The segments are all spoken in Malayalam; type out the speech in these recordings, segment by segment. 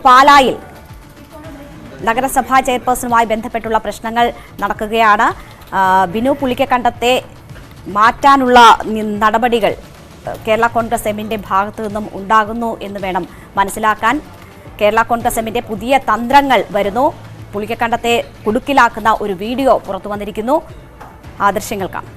പാലായിൽ നഗരസഭാ ചെയർപേഴ്സണുമായി ബന്ധപ്പെട്ടുള്ള പ്രശ്നങ്ങൾ നടക്കുകയാണ്. ബിനു പുളിക്കക്കണ്ടത്തെ മാറ്റാനുള്ള നടപടികൾ കേരള കോൺഗ്രസ് എമ്മിന്റെ ഭാഗത്തു നിന്നും ഉണ്ടാകുന്നു എന്ന് വേണം മനസ്സിലാക്കാൻ. കേരള കോൺഗ്രസ് എമ്മിന്റെ പുതിയ തന്ത്രങ്ങൾ വരുന്നു. പുളിക്കക്കണ്ടത്തെ കുടുക്കിലാക്കുന്ന ഒരു വീഡിയോ പുറത്തു വന്നിരിക്കുന്നു. ആ ദൃശ്യങ്ങൾ കാണാം.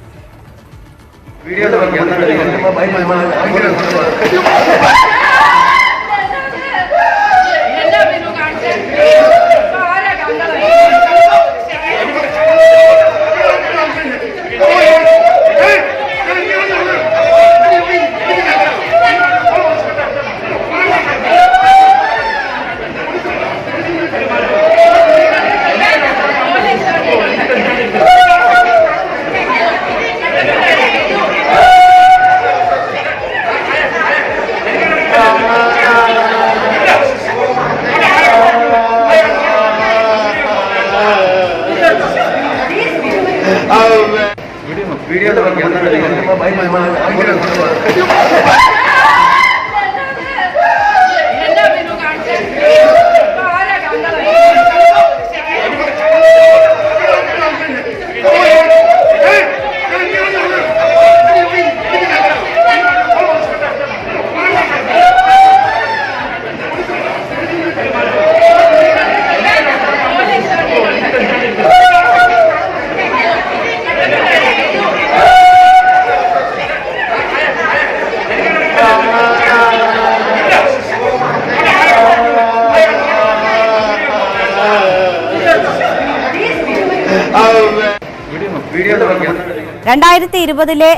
ിലെ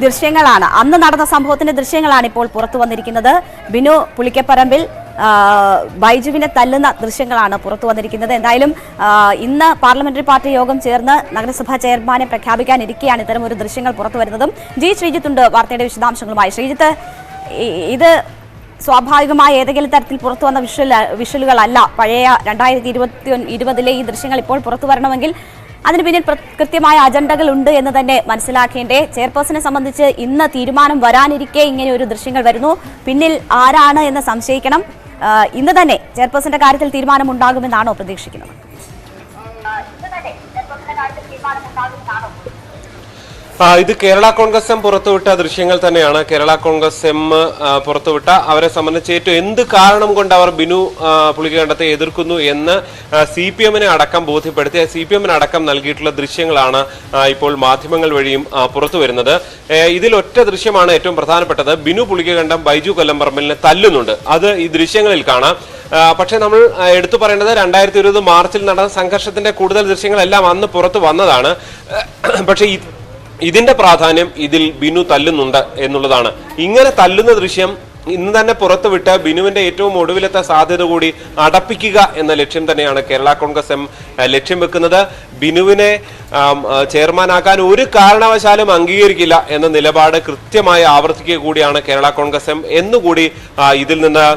ദൃശ്യങ്ങളാണ്, അന്ന് നടന്ന സംഭവത്തിന്റെ ദൃശ്യങ്ങളാണ് ഇപ്പോൾ പുറത്തു വന്നിരിക്കുന്നത്. ബിനു പുളിക്കപ്പറമ്പിൽ ബൈജുവിനെ തല്ലുന്ന ദൃശ്യങ്ങളാണ് പുറത്തു വന്നിരിക്കുന്നത്. എന്തായാലും ഇന്ന് പാർലമെന്ററി പാർട്ടി യോഗം ചേർന്ന് നഗരസഭാ ചെയർമാനെ പ്രഖ്യാപിക്കാനിരിക്കെയാണ് ഇത്തരം ഒരു ദൃശ്യങ്ങൾ പുറത്തു വരുന്നതും. ജി ശ്രീജിത്ത് ഉണ്ട് വാർത്തയുടെ വിശദാംശങ്ങളുമായി. ശ്രീജിത്ത്, ഇത് സ്വാഭാവികമായ ഏതെങ്കിലും തരത്തിൽ പുറത്തു വന്ന വിഷ്വലുകളല്ല. പഴയ 2020 ഈ ദൃശ്യങ്ങൾ ഇപ്പോൾ പുറത്തു വരണമെങ്കിൽ അതിന് പിന്നിൽ കൃത്യമായ അജണ്ടകൾ ഉണ്ട് എന്ന് തന്നെ മനസ്സിലാക്കേണ്ടേ. ചെയർപേഴ്സണെ സംബന്ധിച്ച് ഇന്ന് തീരുമാനം വരാനിരിക്കെ ഇങ്ങനെ ഒരു ദൃശ്യങ്ങൾ വരുന്നു. പിന്നിൽ ആരാണ് എന്ന് സംശയിക്കണം. ഇന്ന് തന്നെ ചെയർപേഴ്സന്റെ കാര്യത്തിൽ തീരുമാനം ഉണ്ടാകുമെന്നാണോ പ്രതീക്ഷിക്കുന്നത്? ഇത് കേരള കോൺഗ്രസ് എം പുറത്തുവിട്ട ദൃശ്യങ്ങൾ തന്നെയാണ്. കേരള കോൺഗ്രസ് എം പുറത്തുവിട്ട അവരെ സംബന്ധിച്ച് ഏറ്റവും എന്ത് കാരണം കൊണ്ട് അവർ ബിനു പുളിക്കക്കണ്ടത്തെ എതിർക്കുന്നു എന്ന് CPM-നെ അടക്കം ബോധ്യപ്പെടുത്തിയ CPM-ന് അടക്കം നൽകിയിട്ടുള്ള ദൃശ്യങ്ങളാണ് ഇപ്പോൾ മാധ്യമങ്ങൾ വഴിയും പുറത്തു വരുന്നത്. ഇതിൽ ഒറ്റ ദൃശ്യമാണ് ഏറ്റവും പ്രധാനപ്പെട്ടത്. ബിനു പുളിക്കക്കണ്ടം ബൈജു കൊല്ലംപറമ്പിലിനെ തല്ലുന്നുണ്ട്. അത് ഈ ദൃശ്യങ്ങളിൽ കാണാം. പക്ഷെ നമ്മൾ എടുത്തു പറയേണ്ടത് 2020 മാർച്ചിൽ നടന്ന സംഘർഷത്തിന്റെ കൂടുതൽ ദൃശ്യങ്ങളെല്ലാം അന്ന് പുറത്തു വന്നതാണ്. പക്ഷെ ഇതിന്റെ പ്രാധാന്യം ഇതിൽ ബിനു തല്ലുന്നുണ്ട് എന്നുള്ളതാണ്. ഇങ്ങനെ തല്ലുന്ന ദൃശ്യം ഇന്ന് തന്നെ പുറത്തുവിട്ട് ബിനുവിന്റെ ഏറ്റവും ഒടുവിലത്തെ സാധ്യത കൂടി അടപ്പിക്കുക എന്ന ലക്ഷ്യം തന്നെയാണ് കേരള കോൺഗ്രസ് എം ലക്ഷ്യം വെക്കുന്നത്. ബിനുവിനെ ചെയർമാനാക്കാൻ ഒരു കാരണവശാലും അംഗീകരിക്കില്ല എന്ന നിലപാട് കൃത്യമായി ആവർത്തിക്കുക കൂടിയാണ് കേരള കോൺഗ്രസ് എം എന്നുകൂടി ഇതിൽ നിന്ന്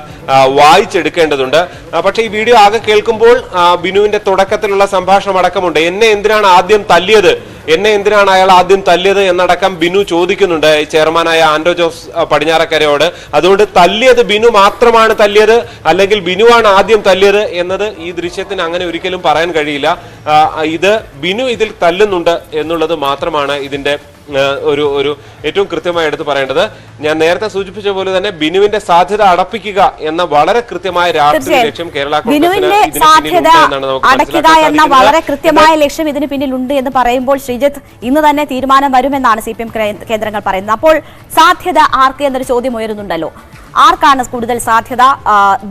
വായിച്ചെടുക്കേണ്ടതുണ്ട്. പക്ഷേ ഈ വീഡിയോ ആകെ കേൾക്കുമ്പോൾ ബിനുവിന്റെ തുടക്കത്തിലുള്ള സംഭാഷണം അടക്കമുണ്ട്. എന്നെ എന്തിനാണ് ആദ്യം തല്ലിയത് എന്നടക്കം ബിനു ചോദിക്കുന്നുണ്ട് ചെയർമാനായ ആന്റോ ജോസ് പടിഞ്ഞാറക്കരയോട്. അതുകൊണ്ട് തല്ലിയത് ബിനു മാത്രമാണ് തല്ലിയത്, അല്ലെങ്കിൽ ബിനുവാണ് ആദ്യം തല്ലിയത് എന്നത് ഈ ദൃശ്യത്തിന് അങ്ങനെ ഒരിക്കലും പറയാൻ കഴിയില്ല. ഇത് ബിനു ഇതിൽ തല്ലുന്നുണ്ട് എന്നുള്ളത് മാത്രമാണ് ഇതിന്റെ ഒരു ഏറ്റവും കൃത്യമായി എടുത്ത് പറയേണ്ടത്. ഞാൻ നേരത്തെ സൂചിപ്പിച്ച പോലെ തന്നെ ബിനുവിന്റെ സാധ്യത അടപ്പിക്കുക എന്ന വളരെ കൃത്യമായ രാഷ്ട്രീയ ലക്ഷ്യം കേരള കോൺഗ്രസിന് അടയ്ക്കുക എന്ന വളരെ കൃത്യമായ ലക്ഷ്യം ഇതിന് പിന്നിലുണ്ട് എന്ന് പറയുമ്പോൾ ശ്രീജിത്ത്, ഇന്ന് തന്നെ തീരുമാനം വരുമെന്നാണ് CPM കേന്ദ്രങ്ങൾ പറയുന്നത്. അപ്പോൾ സാധ്യത ആർക്ക് എന്നൊരു ചോദ്യം ഉയരുന്നുണ്ടല്ലോ. ആർക്കാണ് കൂടുതൽ സാധ്യത?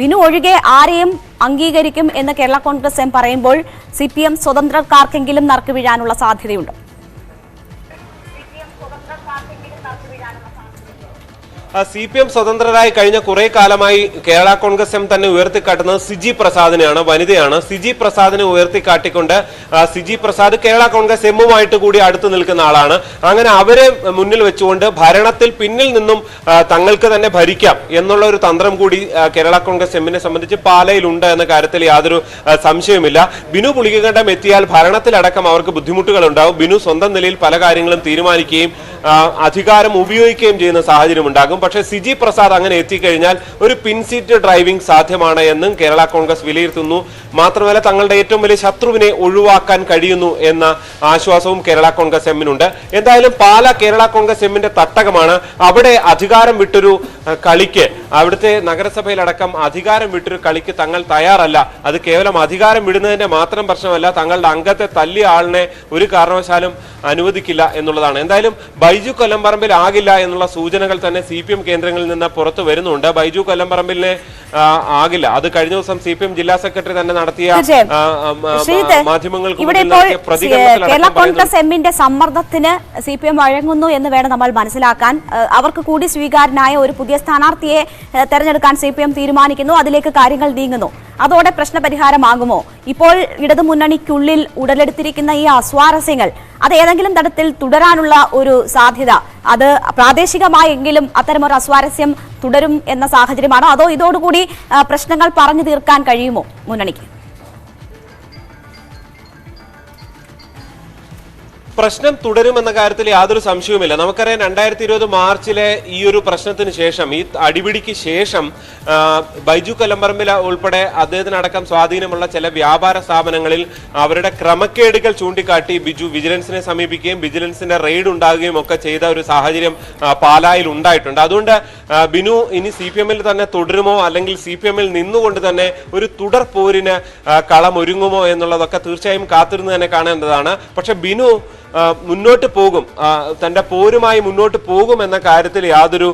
ബിനു ഒഴികെ ആരെയും അംഗീകരിക്കും എന്ന് കേരള കോൺഗ്രസ് എം പറയുമ്പോൾ CPM സ്വതന്ത്രക്കാർക്കെങ്കിലും നറുക്ക് വീഴാനുള്ള സാധ്യതയുണ്ട്. CPM സ്വതന്ത്രരായി കഴിഞ്ഞ കുറെ കാലമായി കേരള കോൺഗ്രസ് എം തന്നെ ഉയർത്തിക്കാട്ടുന്നത് സിജി പ്രസാദിനെയാണ്, വനിതയാണ്. സിജി പ്രസാദിനെ ഉയർത്തിക്കാട്ടിക്കൊണ്ട് സിജി പ്രസാദ് കേരള കോൺഗ്രസ് എമ്മുമായിട്ട് കൂടി അടുത്തു നിൽക്കുന്ന ആളാണ്. അങ്ങനെ അവരെ മുന്നിൽ വെച്ചുകൊണ്ട് ഭരണത്തിൽ പിന്നിൽ നിന്നും തങ്ങൾക്ക് തന്നെ ഭരിക്കാം എന്നുള്ള ഒരു തന്ത്രം കൂടി കേരള കോൺഗ്രസ് എമ്മിനെ സംബന്ധിച്ച് പാലയിലുണ്ട് എന്ന കാര്യത്തിൽ യാതൊരു സംശയവുമില്ല. ബിനു പുളിക്കക്കണ്ടം എത്തിയാൽ ഭരണത്തിലടക്കം അവർക്ക് ബുദ്ധിമുട്ടുകൾ ഉണ്ടാവും. ബിനു സ്വന്തം നിലയിൽ പല കാര്യങ്ങളും തീരുമാനിക്കുകയും അധികാരം ഉപയോഗിക്കുകയും ചെയ്യുന്ന സാഹചര്യം ഉണ്ടാകും. പക്ഷേ സിജി പ്രസാദ് അങ്ങനെ എത്തിക്കഴിഞ്ഞാൽ ഒരു പിൻസീറ്റ് ഡ്രൈവിംഗ് സാധ്യമാണ് എന്നും കേരള കോൺഗ്രസ് വിലയിരുത്തുന്നു. മാത്രമല്ല തങ്ങളുടെ ഏറ്റവും വലിയ ശത്രുവിനെ ഒഴിവാക്കാൻ കഴിയുന്നു എന്ന ആശ്വാസവും കേരള കോൺഗ്രസ് എമ്മിനുണ്ട്. എന്തായാലും പാല കേരള കോൺഗ്രസ് എമ്മിന്റെ തട്ടകമാണ്. അവിടെ അധികാരം വിട്ടൊരു കളിക്ക്, അവിടുത്തെ നഗരസഭയിലടക്കം അധികാരം വിട്ടൊരു കളിക്ക് തങ്ങൾ തയ്യാറല്ല. അത് കേവലം അധികാരം വിടുന്നതിന്റെ മാത്രം പ്രശ്നമല്ല, തങ്ങളുടെ അംഗത്തെ തല്ലിയ ആളിനെ ഒരു കാരണവശാലും അനുവദിക്കില്ല എന്നുള്ളതാണ്. എന്തായാലും ബൈജു കൊല്ലംപറമ്പിൽ ആകില്ല എന്നുള്ള സൂചനകൾ തന്നെ CPM കേന്ദ്രങ്ങളിൽ നിന്ന് പുറത്തു വരുന്നുണ്ട്. ബൈജു കൊല്ലംപറമ്പിലിനെ ആകില്ല. അത് കഴിഞ്ഞ ദിവസം CPM ജില്ലാ സെക്രട്ടറി തന്നെ നടത്തിയ മാധ്യമങ്ങൾക്ക് കേരള കോൺഗ്രസ് എമ്മിന്റെ സമ്മർദ്ദത്തിന് CPM വഴങ്ങുന്നു എന്ന് വേണം നമ്മൾ മനസ്സിലാക്കാൻ. അവർക്ക് കൂടി സ്വീകാര്യനായ ഒരു പുതിയ സ്ഥാനാർത്ഥിയെ തെരഞ്ഞെടുക്കാൻ CPM തീരുമാനിക്കുന്നു. അതിലേക്ക് കാര്യങ്ങൾ നീങ്ങുന്നു. അതോടെ പ്രശ്നപരിഹാരമാകുമോ? ഇപ്പോൾ ഇടതുമുന്നണിക്കുള്ളിൽ ഉടലെടുത്തിരിക്കുന്ന ഈ അസ്വാരസ്യങ്ങൾ അത് ഏതെങ്കിലും തരത്തിൽ തുടരാനുള്ള ഒരു സാധ്യത, അത് പ്രാദേശികമായെങ്കിലും അത്തരമൊരു അസ്വാരസ്യം തുടരും എന്ന സാഹചര്യമാണോ, അതോ ഇതോടുകൂടി പ്രശ്നങ്ങൾ പറഞ്ഞു തീർക്കാൻ കഴിയുമോ മുന്നണിക്ക്? പ്രശ്നം തുടരുമെന്ന കാര്യത്തിൽ യാതൊരു സംശയവുമില്ല. നമുക്കറിയാം 2020 മാർച്ചിലെ ഈ ഒരു പ്രശ്നത്തിന് ശേഷം, ഈ അടിപിടിക്ക് ശേഷം ബൈജു കൊല്ലംപറമ്പിൽ ഉൾപ്പെടെ അദ്ദേഹത്തിനടക്കം സ്വാധീനമുള്ള ചില വ്യാപാര സ്ഥാപനങ്ങളിൽ അവരുടെ ക്രമക്കേടുകൾ ചൂണ്ടിക്കാട്ടി ബിജു വിജിലൻസിനെ സമീപിക്കുകയും വിജിലൻസിന്റെ റെയ്ഡ് ഉണ്ടാകുകയും ഒക്കെ ചെയ്ത ഒരു സാഹചര്യം പാലായിൽ ഉണ്ടായിട്ടുണ്ട്. അതുകൊണ്ട് ബിനു ഇനി CPM-ൽ തന്നെ തുടരുമോ, അല്ലെങ്കിൽ CPM-ൽ നിന്നുകൊണ്ട് തന്നെ ഒരു തുടർ പോരിന് കളമൊരുങ്ങുമോ എന്നുള്ളതൊക്കെ തീർച്ചയായും കാത്തിരുന്ന് തന്നെ കാണേണ്ടതാണ്. പക്ഷെ ബിനു മുന്നോട്ട് പോകും, തന്റെ പോരുമായി മുന്നോട്ട് പോകും എന്ന കാര്യത്തിൽ യാതൊരു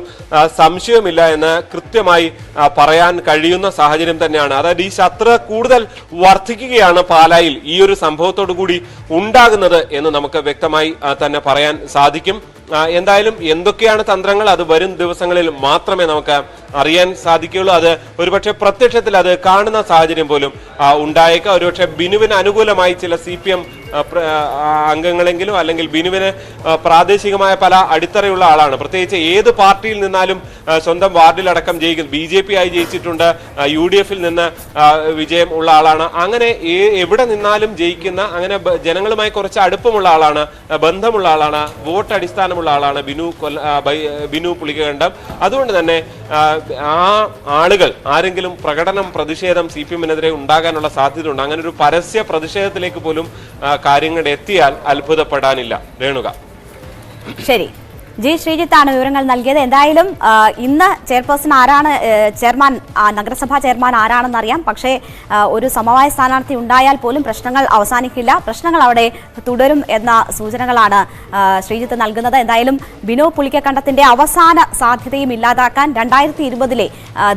സംശയവുമില്ല എന്ന് കൃത്യമായി പറയാൻ കഴിയുന്ന സാഹചര്യം തന്നെയാണ്. അതായത് ഈ ശത്രുത കൂടുതൽ വർദ്ധിക്കുകയാണ് പാലായിൽ ഈ ഒരു സംഭവത്തോടു കൂടി ഉണ്ടാകുന്നത് എന്ന് നമുക്ക് വ്യക്തമായി തന്നെ പറയാൻ സാധിക്കും. എന്തായാലും എന്തൊക്കെയാണ് തന്ത്രങ്ങൾ, അത് വരും ദിവസങ്ങളിൽ മാത്രമേ നമുക്ക് അറിയാൻ സാധിക്കുകയുള്ളൂ. അത് ഒരുപക്ഷെ പ്രത്യക്ഷത്തിൽ അത് കാണുന്ന സാഹചര്യം പോലും ഉണ്ടായേക്കാം. ഒരുപക്ഷെ ബിനുവിന് അനുകൂലമായി ചില CPM അംഗങ്ങളെങ്കിലും, അല്ലെങ്കിൽ ബിനുവിന് പ്രാദേശികമായ പല അടിത്തറയുള്ള ആളാണ്. പ്രത്യേകിച്ച് ഏത് പാർട്ടിയിൽ നിന്നാലും സ്വന്തം വാർഡിലടക്കം ജയിക്കും. BJP ആയി ജയിച്ചിട്ടുണ്ട്, UDF-ൽ നിന്ന് വിജയം ഉള്ള ആളാണ്. അങ്ങനെ എവിടെ നിന്നാലും ജയിക്കുന്ന, അങ്ങനെ ജനങ്ങളുമായി കുറച്ച് അടുപ്പമുള്ള ആളാണ്, ബന്ധമുള്ള ആളാണ്, വോട്ട് അടിസ്ഥാനമുള്ള ആളാണ് ബിനു പുളിക്കകണ്ടം. അതുകൊണ്ട് തന്നെ ആ ആളുകൾ ആരെങ്കിലും പ്രതിഷേധം CPM-നെതിരെ ഉണ്ടാകാനുള്ള സാധ്യതയുണ്ട്. അങ്ങനെ ഒരു പരസ്യ പ്രതിഷേധത്തിലേക്ക് പോലും കാര്യങ്ങൾ എത്തിയാൽ അത്ഭുതപ്പെടാനില്ല. രേണുക. ശരി, ജി ശ്രീജിത്താണ് വിവരങ്ങൾ നൽകിയത്. എന്തായാലും ഇന്ന് ചെയർമാൻ നഗരസഭാ ചെയർമാൻ ആരാണെന്ന് അറിയാം. പക്ഷേ ഒരു സമവായ സ്ഥാനാർത്ഥി ഉണ്ടായാൽ പോലും പ്രശ്നങ്ങൾ അവസാനിക്കില്ല, പ്രശ്നങ്ങൾ അവിടെ തുടരും എന്ന സൂചനകളാണ് ശ്രീജിത്ത് നൽകുന്നത്. എന്തായാലും ബിനു പുളിക്കക്കണ്ടത്തിന്റെ അവസാന സാധ്യതയും ഇല്ലാതാക്കാൻ 2020-ലെ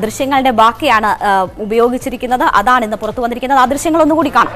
ദൃശ്യങ്ങളുടെ ബാക്കിയാണ് ഉപയോഗിച്ചിരിക്കുന്നത്. അതാണ് ഇന്ന് പുറത്തു വന്നിരിക്കുന്നത്. ആ ദൃശ്യങ്ങൾ ഒന്നുകൂടി കാണാം.